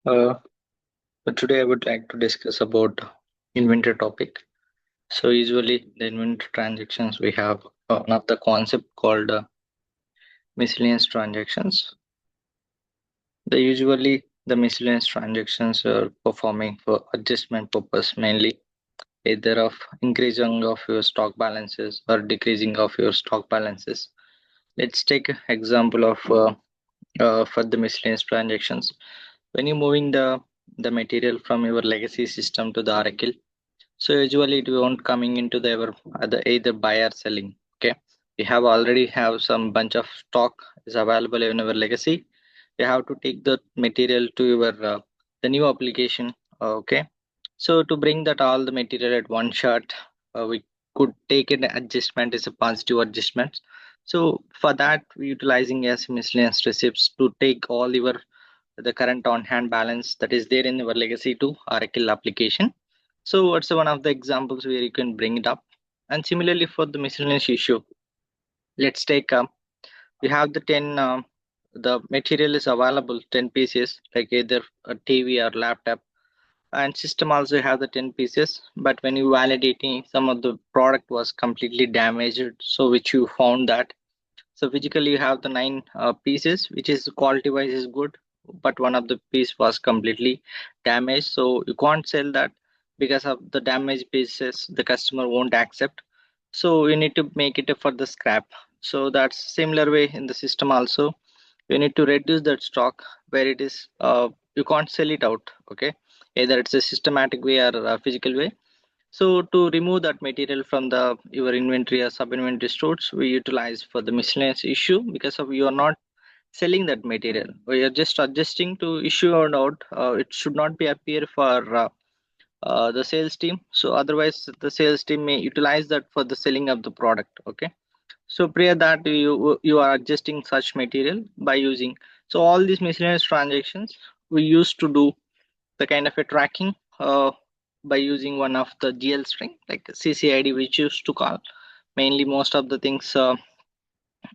Uh, but today I would like to discuss about inventory topic. So usually the inventory transactions we have one of the concept called miscellaneous transactions. The miscellaneous transactions are performing for adjustment purpose mainly, either of increasing of your stock balances or decreasing of your stock balances. Let's take an example of for the miscellaneous transactions. When you're moving the material from your legacy system to the Oracle. So usually it won't coming into the either buy or selling. Okay, we have already have some bunch of stock is available in our legacy. We have to take the material to your the new application. Okay, so to bring that all the material at one shot, we could take an adjustment as a positive adjustment. So for that, we utilizing as miscellaneous receipts to take all your the current on hand balance that is there in our legacy to Oracle application. So what's one of the examples where you can bring it up? And similarly for the miscellaneous issue, let's take we have the 10 the material is available 10 pieces like either a TV or laptop, and system also have the 10 pieces, but when you validating some of the product was completely damaged, so which you found that so physically you have the nine pieces, which is quality wise is good, but one of the piece was completely damaged. So you can't sell that because of the damaged pieces. The customer won't accept. So you need to make it for the scrap. So that's similar way in the system also. You need to reduce that stock where it is. You can't sell it out. Okay, either it's a systematic way or a physical way. So to remove that material from the your inventory or sub-inventory stores, we utilize for the miscellaneous issue because of you are not selling that material. We are just adjusting to issue or out. It should not be appear for the sales team. So otherwise, the sales team may utilize that for the selling of the product. Okay. So prior that you are adjusting such material by using. So all these miscellaneous transactions we used to do the kind of a tracking by using one of the GL string like CCID, which used to call mainly most of the things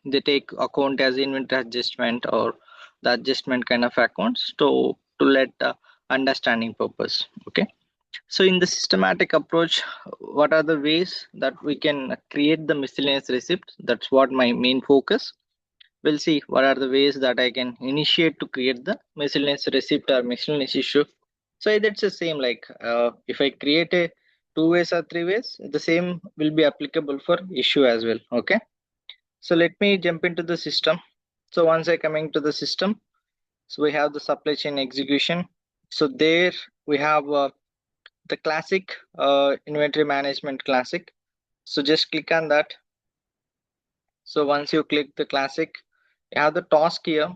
they take account as inventory adjustment or the adjustment kind of accounts to let understanding purpose. Okay, so in the systematic approach, what are the ways that we can create the miscellaneous receipt? That's what my main focus. We'll see what are the ways that I can initiate to create the miscellaneous receipt or miscellaneous issue. So that's the same like if I create a two ways or three ways, the same will be applicable for issue as well. Okay. So let me jump into the system. So once I coming to the system, so we have the supply chain execution. So there we have the classic inventory management classic. So just click on that. So once you click the classic, you have the task here.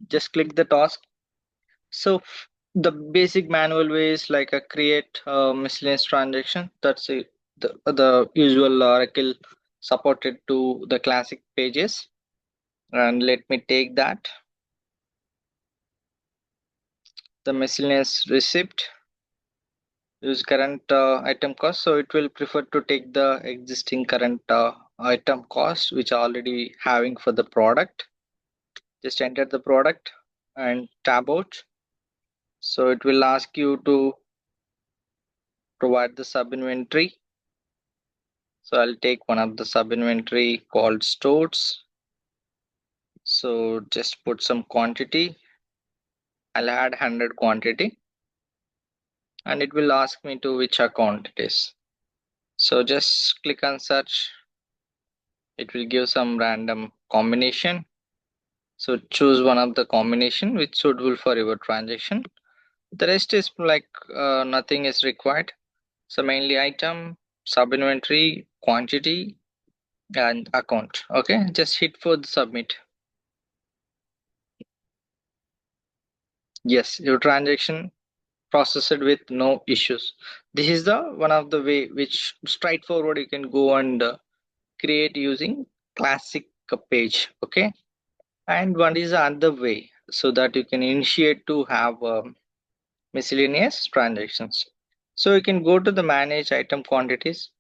Just click the task. So the basic manual way is like a create miscellaneous transaction. That's it. The usual Oracle supported to the classic pages. And let me take that. The miscellaneous receipt use current item cost. So it will prefer to take the existing current item cost which already having for the product. Just enter the product and tab out. So it will ask you to provide the sub inventory. So I'll take one of the sub inventory called stores. So just put some quantity. I'll add 100 quantity and it will ask me to which account it is. So just click on search. It will give some random combination. So choose one of the combination which suitable for your transaction. The rest is like nothing is required. So mainly item, sub inventory, quantity, and account. Okay, just hit for the submit. Yes, your transaction processed with no issues. This is the one of the way which straightforward you can go and create using classic page. Okay, and one is the other way so that you can initiate to have miscellaneous transactions. So you can go to the manage item quantities.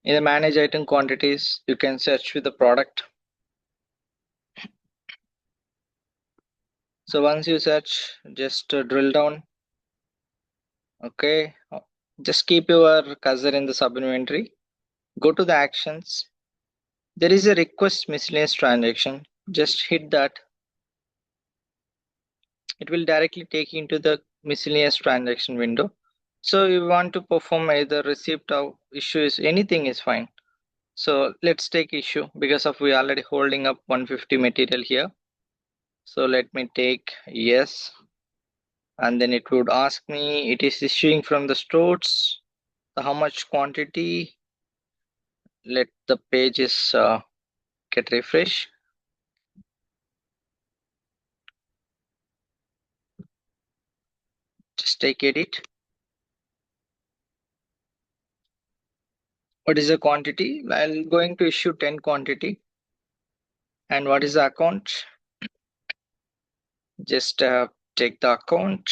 In the manage item quantities, you can search with the product. So once you search, just drill down. Okay, just keep your cursor in the sub inventory. Go to the actions. There is a request miscellaneous transaction. Just hit that. It will directly take you into the miscellaneous transaction window. So you want to perform either receipt or issue is anything is fine. So let's take issue because of we already holding up 150 material here. So let me take yes, and then it would ask me it is issuing from the stores. So how much quantity? Let the pages get refresh. Just take edit. What is the quantity? I'm going to issue 10 quantity. And what is the account? Just take the account.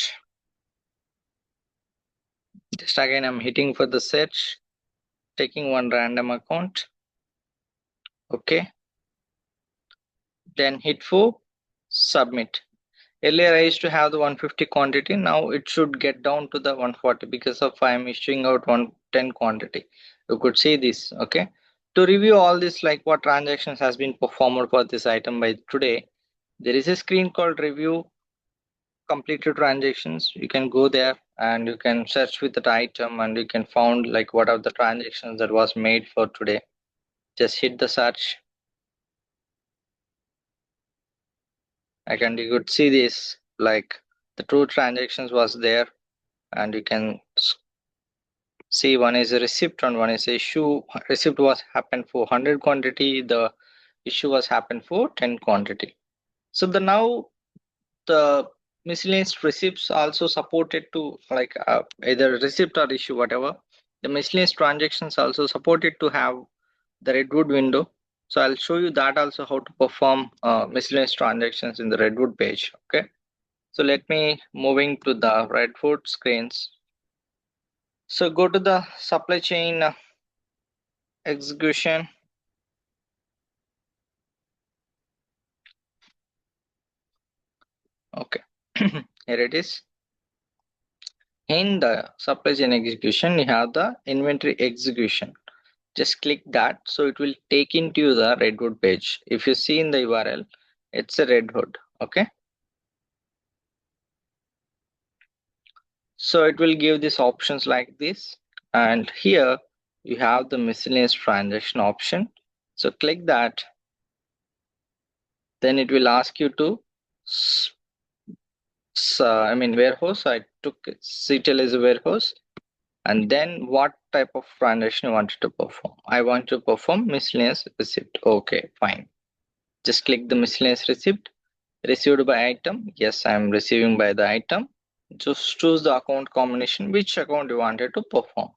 Just again I'm hitting for the search, taking one random account. Okay, then hit for submit. Earlier I used to have the 150 quantity, now it should get down to the 140 because of I am issuing out 110 quantity. You could see this. Okay, to review all this, like what transactions has been performed for this item by today, there is a screen called review completed transactions. You can go there and you can search with that item and you can found like what are the transactions that was made for today. Just hit the search. You could see this like the two transactions was there, and you can see one is a receipt and one is a issue. Receipt was happened for 100 quantity, the issue was happened for 10 quantity. So the now the miscellaneous receipts also supported to like either receipt or issue whatever. The miscellaneous transactions also supported to have the Redwood window. So I'll show you that also how to perform miscellaneous transactions in the Redwood page. Okay, so let me moving to the Redwood screens. So go to the supply chain execution. Okay, here it is. In the supply chain execution, you have the inventory execution. Just click that, so it will take into the Redwood page. If you see in the URL, it's a Redwood. Okay, so it will give these options like this, and here you have the miscellaneous transaction option. So click that, then it will ask you to warehouse. I took CTL as a warehouse, and then what type of transaction you wanted to perform. I want to perform miscellaneous receipt. Okay, fine. Just click the miscellaneous receipt. Received by item. Yes, I am receiving by the item. Just choose the account combination, which account you wanted to perform.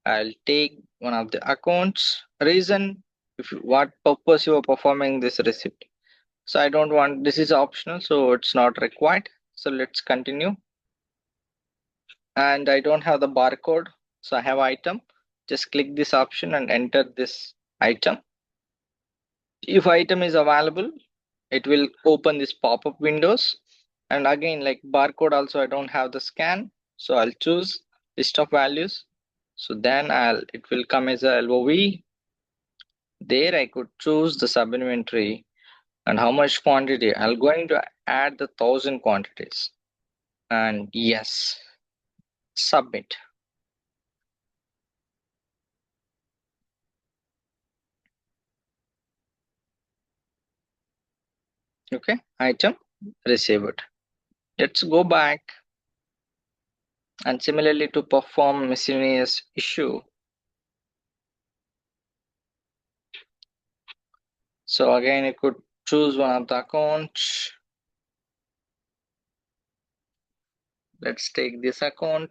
I'll take one of the accounts. Reason, if what purpose you are performing this receipt. So I don't want, this is optional, so it's not required. So let's continue. And I don't have the barcode, so I have item. Just click this option and enter this item. If item is available, it will open this pop-up windows. And again, like barcode also I don't have the scan, so I'll choose list of values. So then it will come as a LOV. There I could choose the sub inventory and how much quantity. I'm going to add the 1000 quantities, and yes, submit. Okay, item received. Let's go back, and similarly to perform miscellaneous issue. So again, you could choose one of the accounts. Let's take this account,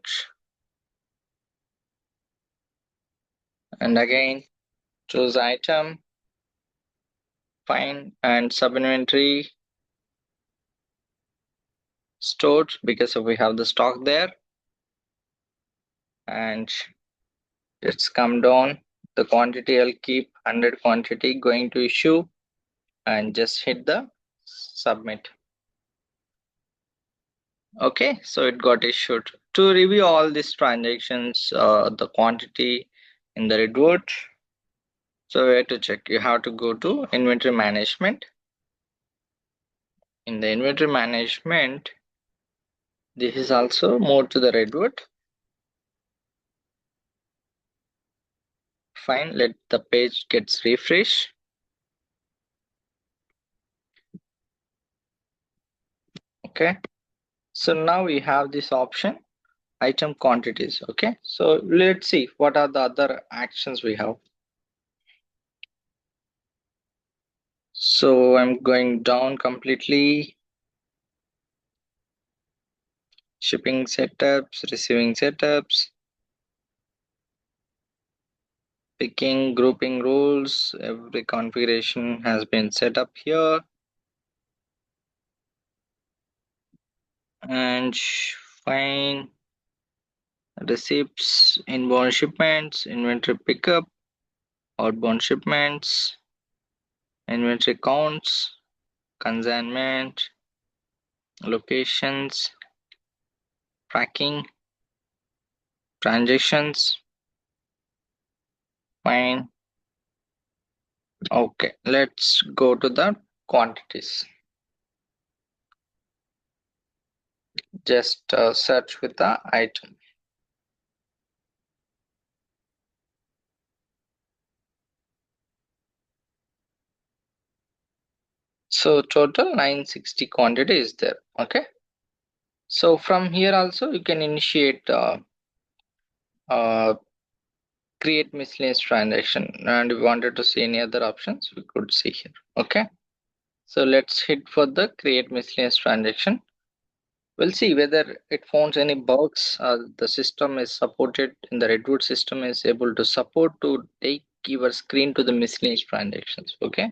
and again choose item, fine, and sub inventory stored because we have the stock there. And let's come down. the quantity, I'll keep 100 quantity, going to issue and just hit the submit. Okay, so it got issued. To review all these transactions, the quantity in the Redwood, so where to check? You have to go to inventory management. In the inventory management, this is also more to the Redwood. Fine, let the page gets refreshed. Okay, so now we have this option, item quantities. Okay, so let's see what are the other actions we have. So I'm going down completely. Shipping setups, receiving setups, picking, grouping rules. Every configuration has been set up here. And fine. Receipts, inbound shipments, inventory pickup, outbound shipments, inventory counts, consignment, locations, tracking, transactions. Fine. Okay, let's go to the quantities. Just search with the item. So total 960 quantity is there. Okay. So from here also you can initiate uh, create miscellaneous transaction, and if we wanted to see any other options we could see here. Okay. So let's hit for the create miscellaneous transaction. We'll see whether it finds any bugs. The system is supported in the Redwood system is able to support to take your screen to the miscellaneous transactions. Okay.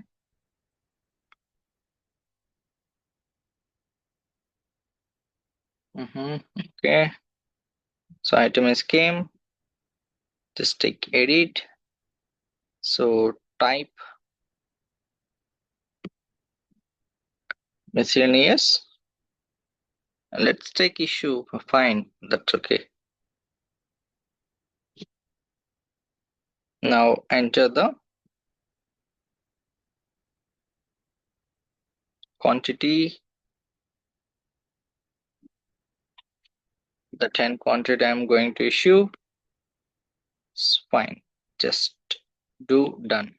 Okay. So item is came. Just take edit. So type miscellaneous. Let's take issue. Fine. That's okay. Now enter the quantity, the 10 quantity I'm going to issue. It's fine. Just do done.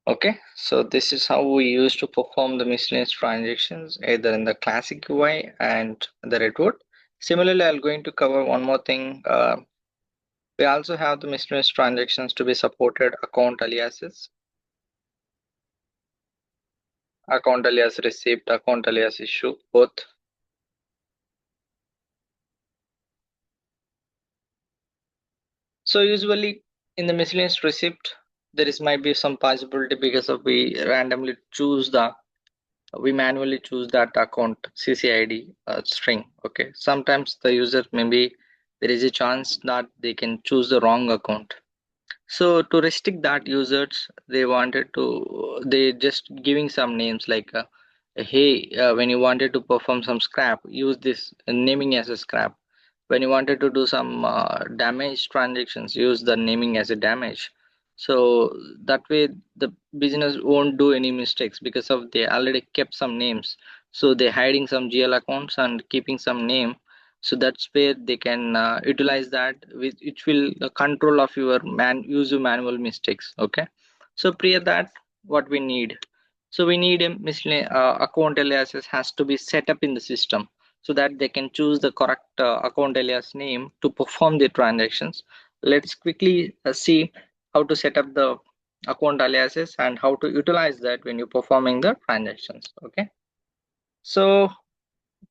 Okay, so this is how we used to perform the miscellaneous transactions either in the classic UI and the Redwood. Similarly, I'm going to cover one more thing. We also have the miscellaneous transactions to be supported account aliases, account alias receipt, account alias issue, both. So usually in the miscellaneous receipt, there is might be some possibility because of we manually choose that account CCID string. Okay, sometimes the user maybe there is a chance that they can choose the wrong account. So to restrict that users, they just giving some names like hey, when you wanted to perform some scrap, use this naming as a scrap. When you wanted to do some damage transactions, use the naming as a damage. So that way the business won't do any mistakes because of they already kept some names. So they're hiding some GL accounts and keeping some name, so that's where they can utilize that with it will control of your user manual mistakes. Okay, so prior that what we need, so we need a account aliases has to be set up in the system so that they can choose the correct account alias name to perform the transactions. Let's quickly see how to set up the account aliases and how to utilize that when you're performing the transactions. Okay, so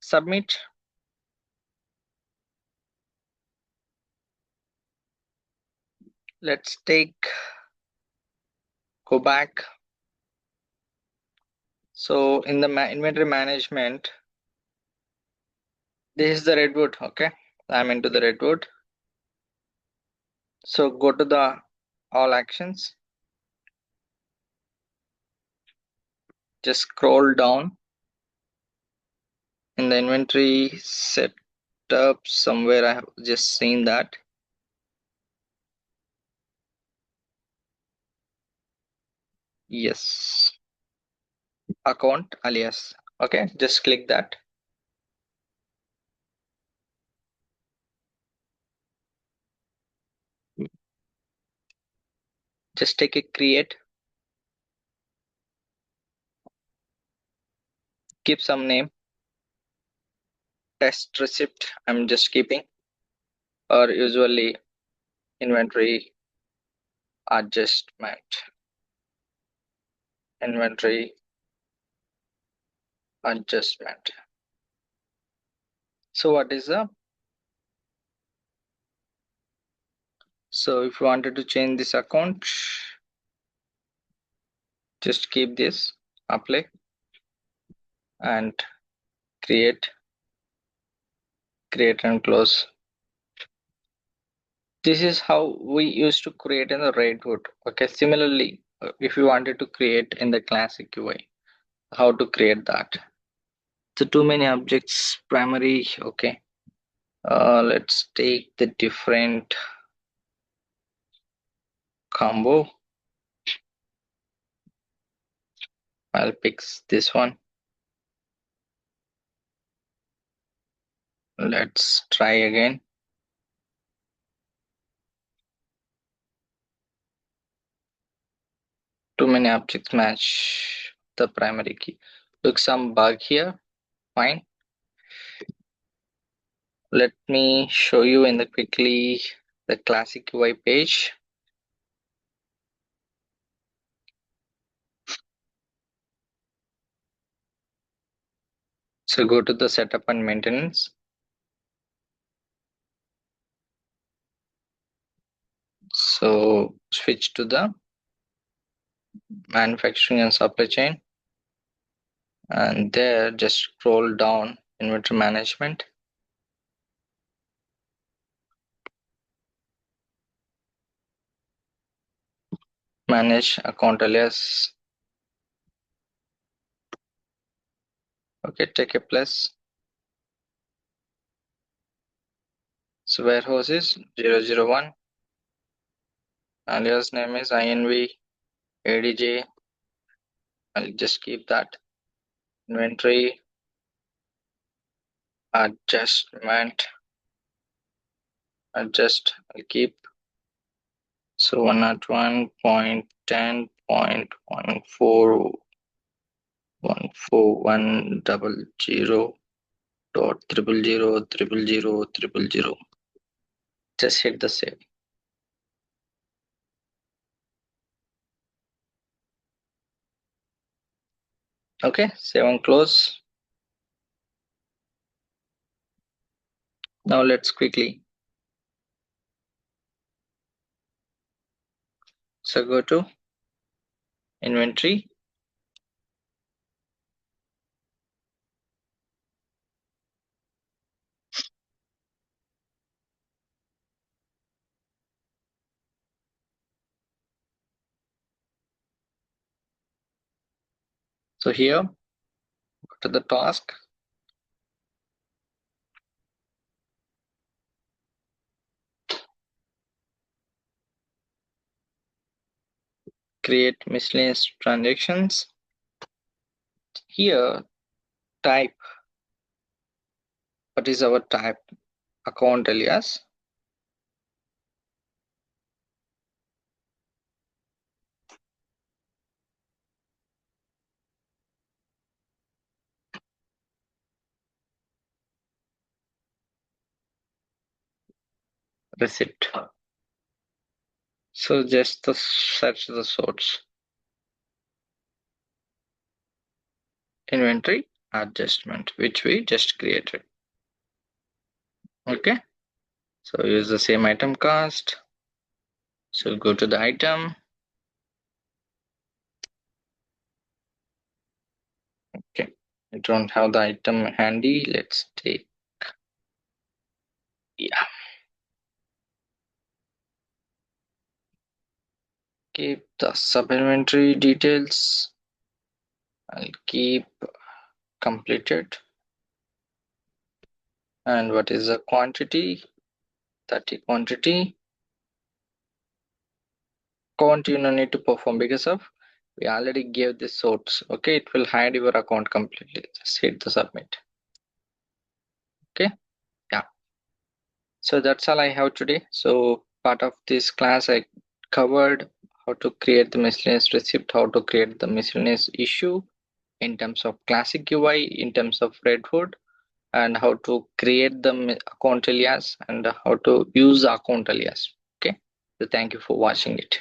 submit. Let's go back. So in the inventory management, this is the Redwood. Okay, I'm into the Redwood. So go to the all actions, just scroll down in the inventory setup somewhere. I have just seen that. Yes, account alias. Okay, just click that. Just take a create, keep some name, test receipt. I'm just keeping, or usually inventory adjustment, inventory adjustment. So what is the, so if you wanted to change this account, just keep this, apply and create, create and close. This is how we used to create in the Redwood. Okay, similarly, if you wanted to create in the classic UI, how to create that? So too many objects, primary. Okay, let's take the different combo. I'll pick this one. Let's try again. Too many objects match the primary key. Look, some bug here. Fine. Let me show you in the quickly the classic UI page. So go to the setup and maintenance. So switch to the manufacturing and supply chain, and there just scroll down inventory management. Manage account alias. Okay, take a plus. So warehouse is 001. Alias name is INV ADJ. I'll just keep that. Inventory adjustment. Adjust. I'll keep. So 101.10.14100.0000000. Just hit the save. Okay, save and close. Now let's quickly. So go to inventory. So here, go to the task. Create miscellaneous transactions. Here, type. What is our type? Account alias. Receipt. So just the search the source. Inventory adjustment, which we just created. Okay. So use the same item cost. So go to the item. Okay. I don't have the item handy. Let's take, yeah. Keep the sub-inventory details. I'll keep completed. And what is the quantity? 30 quantity. Count you no need to perform because of we already gave the source. Okay, it will hide your account completely. Just hit the submit. Okay, yeah. So that's all I have today. So part of this class I covered how to create the miscellaneous receipt, how to create the miscellaneous issue in terms of classic UI, in terms of Redwood, and how to create the account alias and how to use the account alias. Okay, so thank you for watching it.